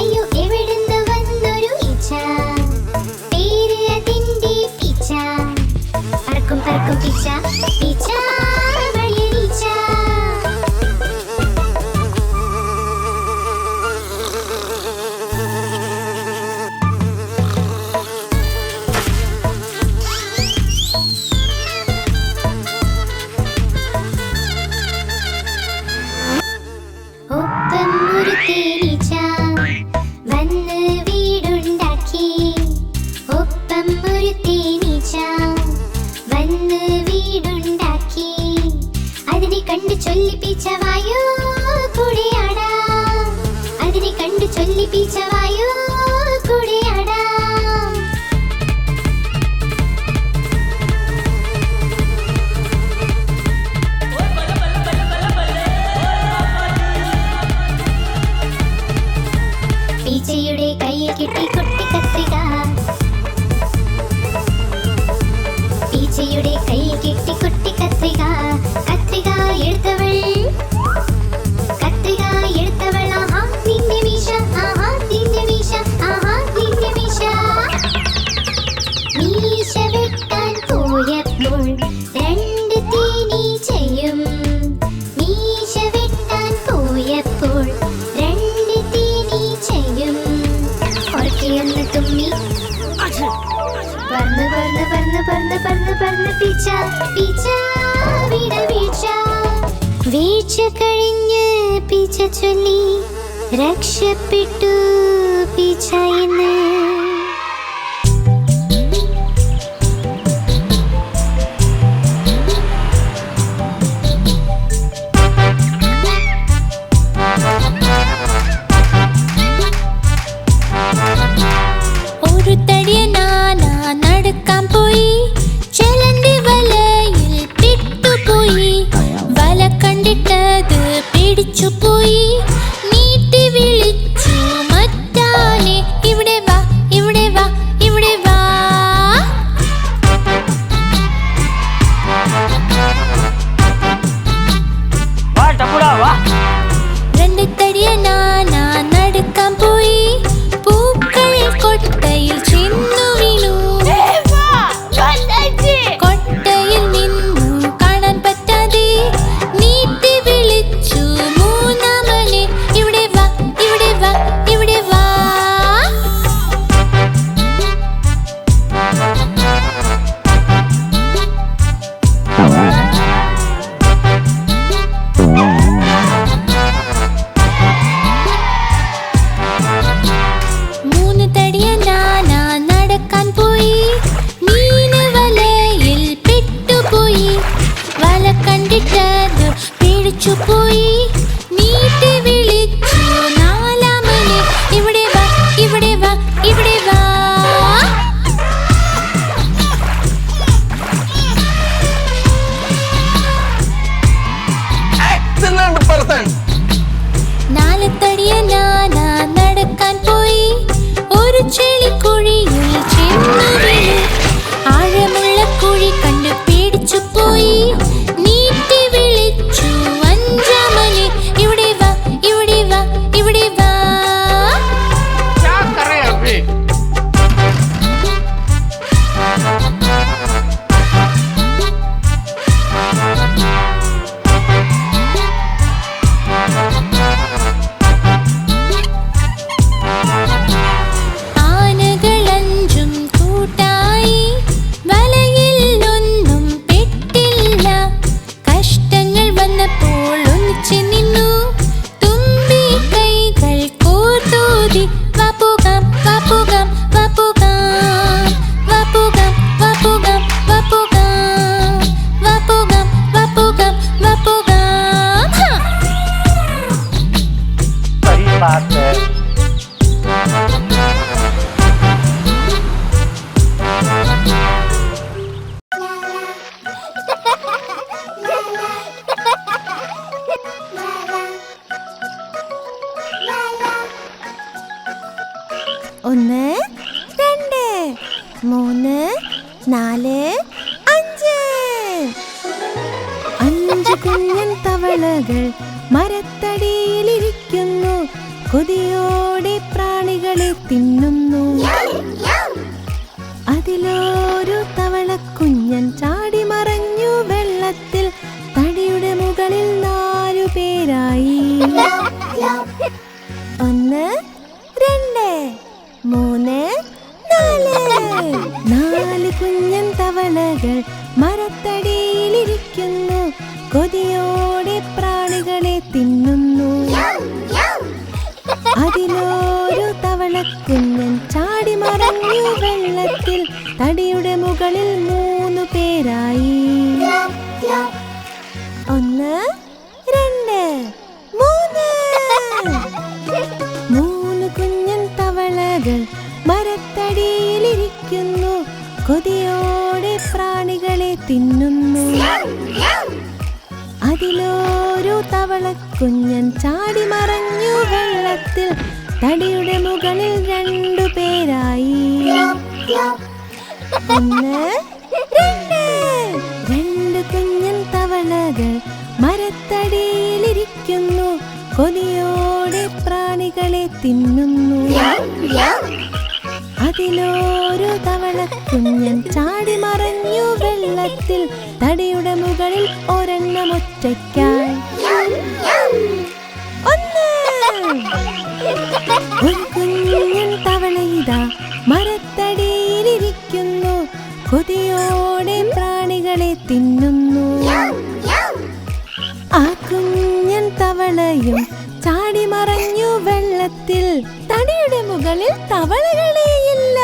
അയ്യോ എവിടുന്നു വന്നൊരു ഈച്ച പേര് അതിന്റെ പീച്ച പറക്കും പറക്കും പീച്ച പീച്ച വള്ളിയീച്ച ഒപ്പം ഒരു തേനീച്ച വന്ന് വീടുണ്ടാക്കി ഒപ്പം ഒരു തേനീച്ച വന്ന് വീടുണ്ടാക്കി അതിനെ കണ്ടു ചൊല്ലിപ്പിച്ച വായു കൂടെയാടാ അതിനെ കണ്ടു ചൊല്ലിപ്പിച്ച വായു കൂടെയാടാ പീച്ചയുടെ കയ്യിൽ കിട്ടി കുട്ടി കത്രിക പീച്ചയുടെ കയ്യിൽ കിട്ടി കുട്ടി കത്രിക കത്രിക എടുത്തവൾ ആഹാ നിന്റെ മീശ ആഹാ നിന്റെ മീശ ആഹാ നിന്റെ മീശ മീശ വെട്ടാൻ പോയപ്പോൾ രണ്ട് തേനീച്ചയും മീശ വെട്ടാൻ പോയപ്പോൾ രണ്ട് തേനീച്ചയും ഉറക്കെയൊന്ന് തുമ്മി പറന്ന് പറന്ന് പറന്ന് പറന്ന് പറന്ന് പറന്ന് പീച്ച പീച്ച വീണ വീഴ്ച വീഴ്ച കഴിഞ്ഞ് പീച്ച ചൊല്ലി രക്ഷപ്പെട്ടു പീച്ച എന്ന് ഒരു തടിയനാന നടക്കാൻ പോയി ചെലന്തി വലയിൽ പെട്ടുപോയി വല കണ്ടിട്ടത് പിടിച്ചുപോയി നീട്ടി വിളിച്ചു മറ്റാനെ ഇവിടെ വാ 4 5 5 കുഞ്ഞൻ തവളകൾ മരത്തടിയിലിരിക്കുന്നു. കൊതിയോടെ പ്രാണികളെ തിന്നുന്നു. അതിലൊരു തവളക്കുഞ്ഞൻ ചാടി മറഞ്ഞു വെള്ളത്തിൽ. തടിയുടെ മുകളിൽ 4 പേരായി. 1 2 3 4 4 കുഞ്ഞൻ തവളകൾ മരത്തടിയിലിരിക്കുന്നു. കൊതിയോടെ പ്രാണികളെ തിന്നുന്നു. അതിലൊരു തവളക്കുഞ്ഞൻ ചാടി മറഞ്ഞു വെള്ളത്തിൽ. തടിയുടെ മുകളിൽ 3 പേരായി. 1 2 3 3 കുഞ്ഞൻ തവളകൾ മരത്തടിയിലിരിക്കുന്നു. കൊതിയോടെ പ്രാണികളെ തിന്നുന്നു. അതിലൊരു തവളക്കുഞ്ഞൻ ചാടി മറഞ്ഞു വെള്ളത്തിൽ. തടിയുടെ മുകളിൽ 2 പേരായി. 1 2 2 കുഞ്ഞൻ തവളകൾ മരത്തടിയിലിരിക്കുന്നു. കൊതിയോടെ പ്രാണികളെ തിന്നുന്നു. അതിലൊരു തവളക്കുഞ്ഞൻ ചാടി മറഞ്ഞു വെള്ളത്തിൽ. തടിയുടെ മുകളിൽ ഒരെണ്ണം ഒറ്റയ്ക്കായി. 1 ഒരു കുഞ്ഞൻ തവളയിതാ മരത്തടിയിലിരിക്കുന്നു. കൊതിയോടെ പ്രാണികളെ തിന്നുന്നു. ആ കുഞ്ഞൻ തവളയും ചാടി മറഞ്ഞു വെള്ളത്തിൽ. തടിയുടെ മുകളിൽ തവളകളെയില്ല.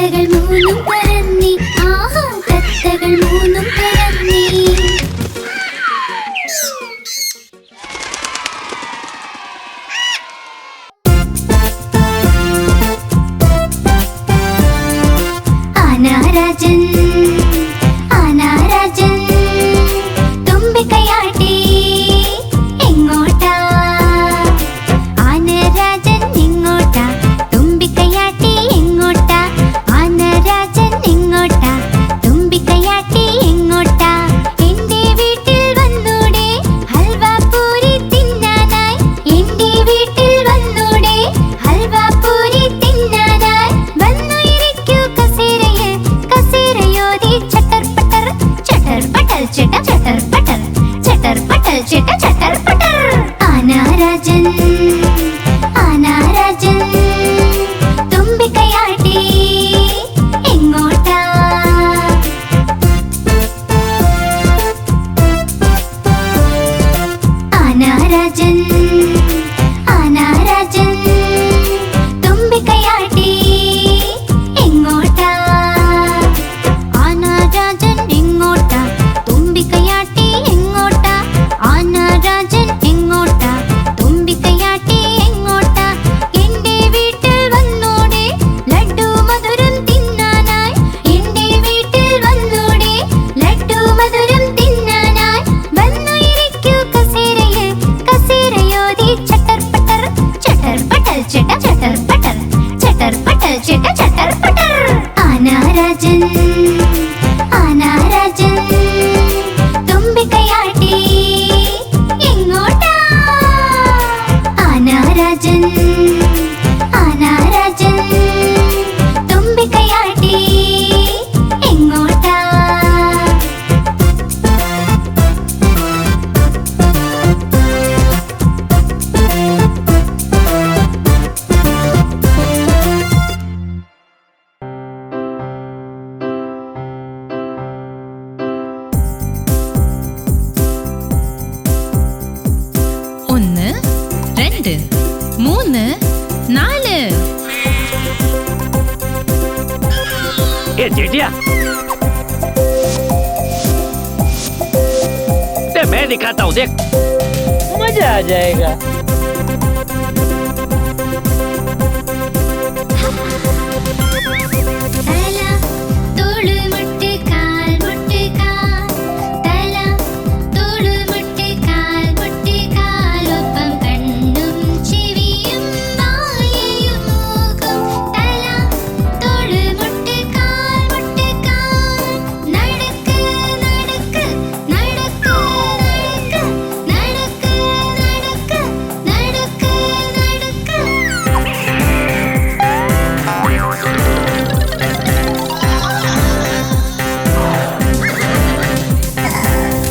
തത്തകൾ മൂന്നും പറന്നി ആഹാ തത്തകൾ മൂന്നും പറന്നി ആനാരാജൻ ആനാരാജൻ തുമ്പിക്കൈയാട്ടി എങ്ങോട്ടാ ആനരാജൻ എങ്ങോട്ടാ തുമ്പിക്കൈയാട്ടി എങ്ങോട്ടാ ആനരാജൻ എങ്ങോട്ടാ തുമ്പിക്കൈയാട്ടി എങ്ങോട്ടാ എന്റെ വീട്ടിൽ വന്നൂടെ ഹൽവാപൂരി തിന്നാനായി എന്റെ വീട്ടിൽ വന്നൂടെ ഹൽവാപൂരി തിന്നാനായി വന്നു ഇരിക്കൂ കസേരയിൽ കസേരയോതി ചട്ടർ പട്ടർ ചട്ടർ പട്ടൽ ചട്ട ചട്ടർ പട്ടർ ചട്ടർ പട്ടൽ ചട്ട ചട്ടർ പട്ടർ ആനാരാജൻ ആനാരാജൻ തുമ്പിക്കൈയാട്ടി എങ്ങോട്ടാ ആനാരാജൻ ആനാരാജൻ തുമ്പിക്കൈയാട്ടി എങ്ങോട്ടാ ആനാരാജൻ എങ്ങോട്ടാ തുമ്പിക്കൈയാട്ടി എങ്ങോട്ടാ ആനാരാജൻ എങ്ങോട്ടാ തുമ്പിക്കൈയാട്ടി എങ്ങോട്ടാ എന്റെ വീട്ടിൽ വന്നൂടെ ലഡ്ഡു മധുരം തിന്നാനായി എന്റെ വീട്ടിൽ വന്നൂടെ ലഡ്ഡു മധുരം തിന്നാനായി വന്നു ഇരിക്കൂ കസേരയിൽ കസേരയോതി ചട്ടർ പട്ടർ ചട്ട ചട്ടർ പട്ടൽ ചട്ടർ പട്ടൽ ചട്ട ചട്ടർ പട്ടർ ആനാരാജൻ ആനാരാജൻ തുമ്പിക്കൈയാട്ടി എങ്ങോട്ടാ ആനാരാജൻ ആനാരാജൻ തുമ്പിക്കൈയാട്ടി എങ്ങോട്ടാ ഒന്ന് രണ്ട് മൂന്ന് നാല് ए जेठिया ते मैं दिखाता हूँ देख मजा आ जाएगा തല തോള് മുട്ട് കാൽ മുട്ട് കാൽ തല തോള് മുട്ട് കാൽ മുട്ട് കാൽ ഒപ്പം കണ്ണും ചെവിയും വായയും മൂക്കും തല തോള് മുട്ട് കാൽ നടക്ക് നടക്ക് നടക്ക് നടക്ക് നടക്ക് നടക്ക് നടക്ക്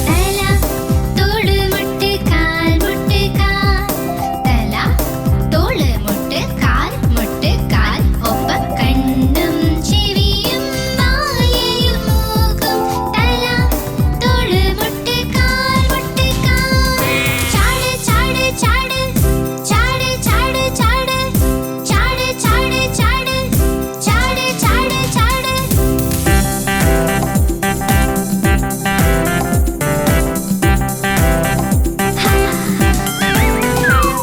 തല തോള് മുട്ട് കാൽ തല തോള് മുട്ട് കാൽ ഒപ്പം കണ്ണും ചെവിയും വായയും മൂക്കും തല തോള് മുട്ട് കാൽ ചാട് ചാട് ചാട് ചാട് ചാട് ചാട് ചാട് ചാട് ചാട് ചാട് ചാട് ചാട്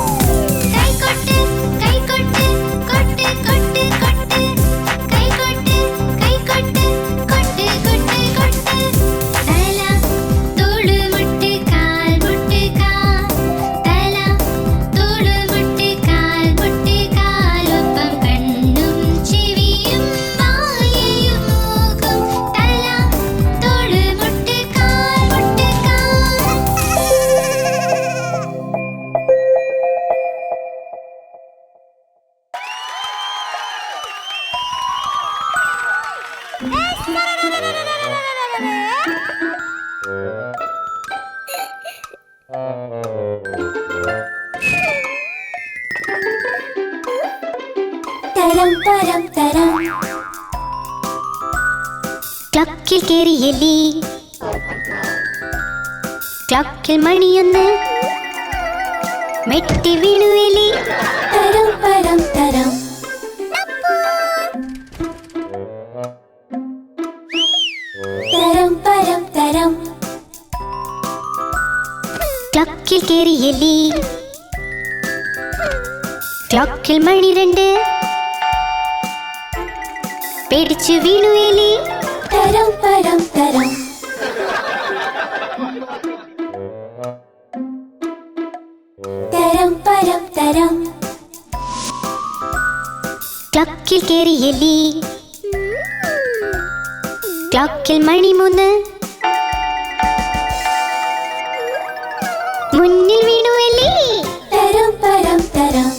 കൈകൊട്ട് കൈകൊട്ട് കൊട്ട് കൊട്ട് കൊട്ട് കൈകൊട്ട് കൈകൊട്ട് കൊട്ട് കൊട്ട് കൊട്ട് തല തോള് മുട്ട് കാൽ തല തോള് മുട്ട് കാൽ ഒപ്പം കണ്ണും ചെവിയും വായയും മൂക്കും തല തോള് മുട്ട് കാൽ തരം തരം തരം ക്ലക്കിൽ കേറിയെലി ക്ലക്കിൽ മണിയൊന്ന് മെട്ടി വീണുവെലി തരം പരം തരം ക്ലോക്കിൽ കേറി എലി, ക്ലോക്കിൽ മണി 2, പേടിച്ചു വീണു എലി. തരം പരം തരം തരം പരം തരം. ക്ലോക്കിൽ കേറി എലി, ക്ലോക്കിൽ മണി 3, മുന്നിൽ വീണു എലി. തരം പരം തരം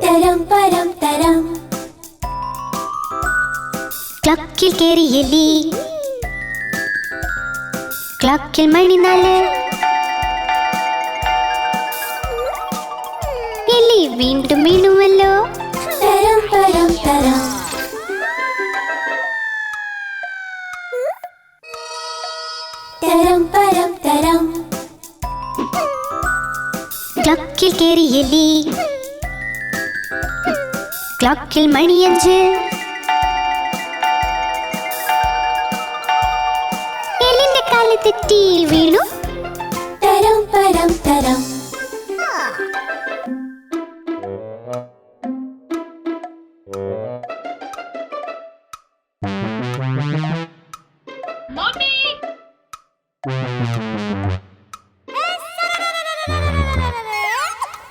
തരം പരം തരം. ക്ലോക്കിൽ കേറി എലി, ക്ലോക്കിൽ മണി 4, എലി വീണ്ടും വീണുവല്ലോ. തരം പരം തരം തരം പരം തരം. ക്ലോക്കിൽ കേറി എലി, ക്ലോക്കിൽ മണി 5, എലിന്റെ കാല് തെറ്റിയിൽ വീണു. തരം പരം തരം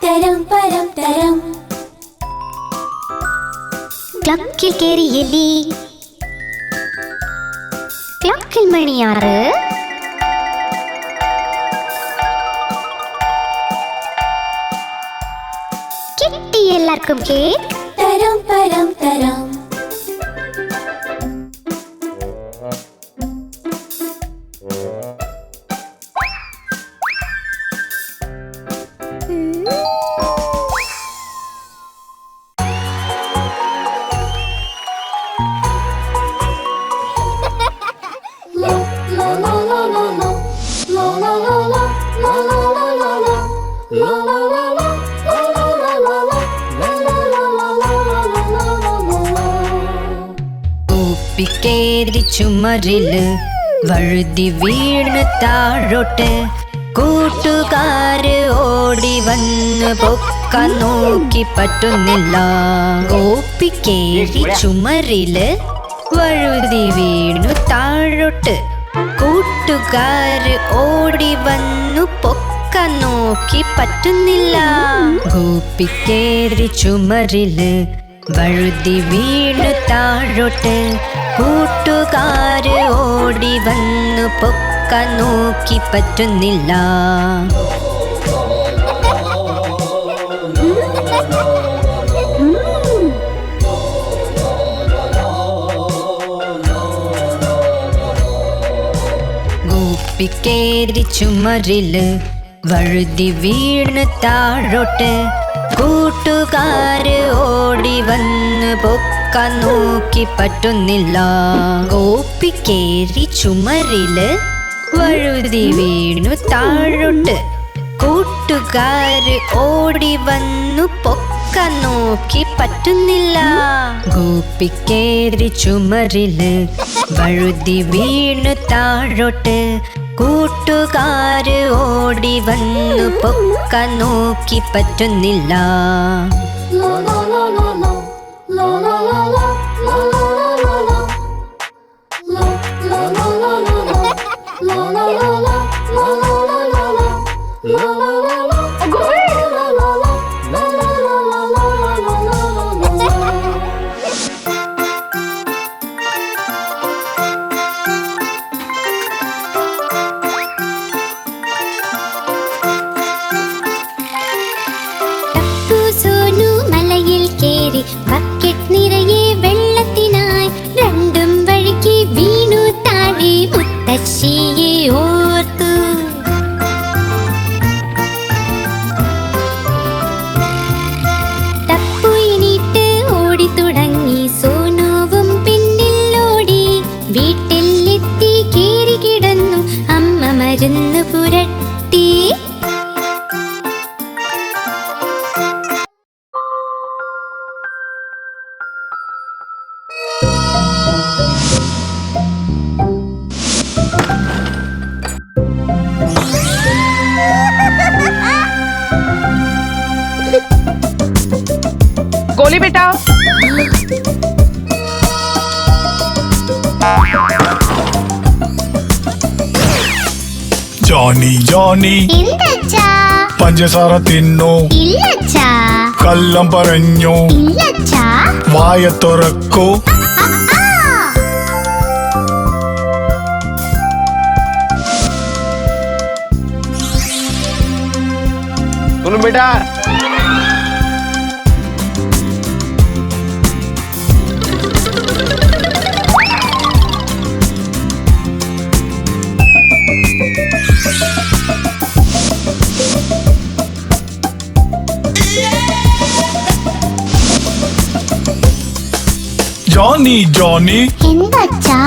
തരം പരം തരം. ക്ലോക്കിൽ കേറി എലി, ക്ലോക്കിൽ മണി 6, കിട്ടി എല്ലാവർക്കും കേക്ക്. തരം പരം തരം കേറി ചുമരില് വഴുതി വീണ് താഴോട്ട്, കൂട്ടുകാര് ഓടി വന്ന് പൊക്കാൻ നോക്കി പറ്റുന്നില്ല. ഗോപി കേറി ചുമരില് വഴുതി വീണു താഴോട്ട്, കൂട്ടുകാര് ഓടി വന്നു പൊക്കാൻ നോക്കി പറ്റുന്നില്ല. ഗോപി കേറി ചുമരില് വഴുതി വീണു താഴോട്ട്, കൂട്ടുകാര് ഓടി വന്നു പൊക്കാൻ നോക്കി പറ്റുന്നില്ല. ഗോപി കേറി ചുമരില് വഴുതി വീണ് താഴോട്ട്, കൂട്ടുകാര് ഓടി വന്ന് പൊക്കാൻ നോക്കി പറ്റുന്നില്ല. ഗോപി കേറി ചുമരില് വഴുതി വീണു താഴോട്ട്, കൂട്ടുകാര് ഓടി വന്നു പൊക്കാൻ നോക്കി പറ്റുന്നില്ല. ഗോപി കേറി ചുമരില് വഴുതി വീണു താഴോട്ട്, കൂട്ടുകാര് ഓടി വന്നു പൊക്കാൻ നോക്കി പറ്റുന്നില്ല. ബക്കറ്റ് നിറയെ വെള്ളത്തിനായി രണ്ടും വഴുകി വീണു താഴെ മുത്തശ്ശിയെ ഓർത്തു. ടപ്പു എണീറ്റ് ഓടി തുടങ്ങി, സോനുവും പിന്നിൽ ഓടി. വീട്ടിലെത്തി കേറി കിടന്നു, അമ്മ മരുന്ന് പുരട്ടി. बोली बेटा। ಜಾನಿ ಜಾನಿ എന്തച്ചാ പഞ്ചസാര തിന്നു ഇല്ലച്ചാ കള്ളം പറഞ്ഞു ഇല്ലച്ചാ വായ തുറക്കൂ सुन बेटा, ಜಾನಿ ಜಾನಿ എന്തച്ചാ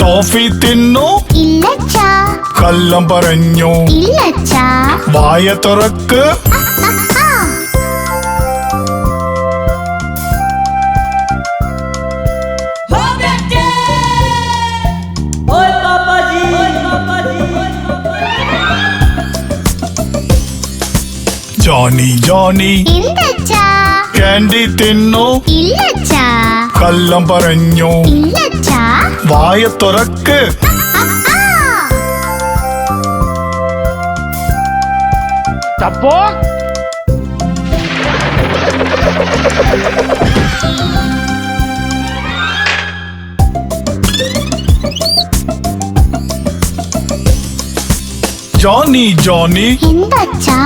ടോഫി തിന്നു ഇല്ലച്ചാ കള്ളം പറഞ്ഞു ഇല്ലച്ചാ വായ തുറക്ക് ಜಾನಿ ಜಾನಿ എന്തച്ചാ ക്യാൻഡി തിന്നു ഇല്ലച്ചാ കള്ളം പറഞ്ഞു ഇല്ലച്ചാ വായ തുറക്ക് चप्पो ಜಾನಿ ಜಾನಿ എന്തച്ചാ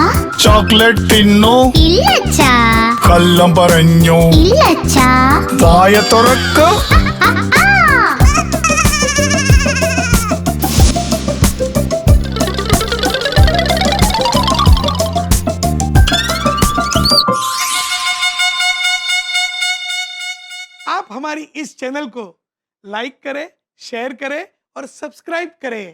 ചോക്ലേറ്റ് തിന്നു ഇല്ലച്ചാ കള്ളം പറഞ്ഞു ഇല്ലച്ചാ വായ തുറക്ക് आप हमारी इस चैनल को लाइक करें, शेयर करें और सब्सक्राइब करें।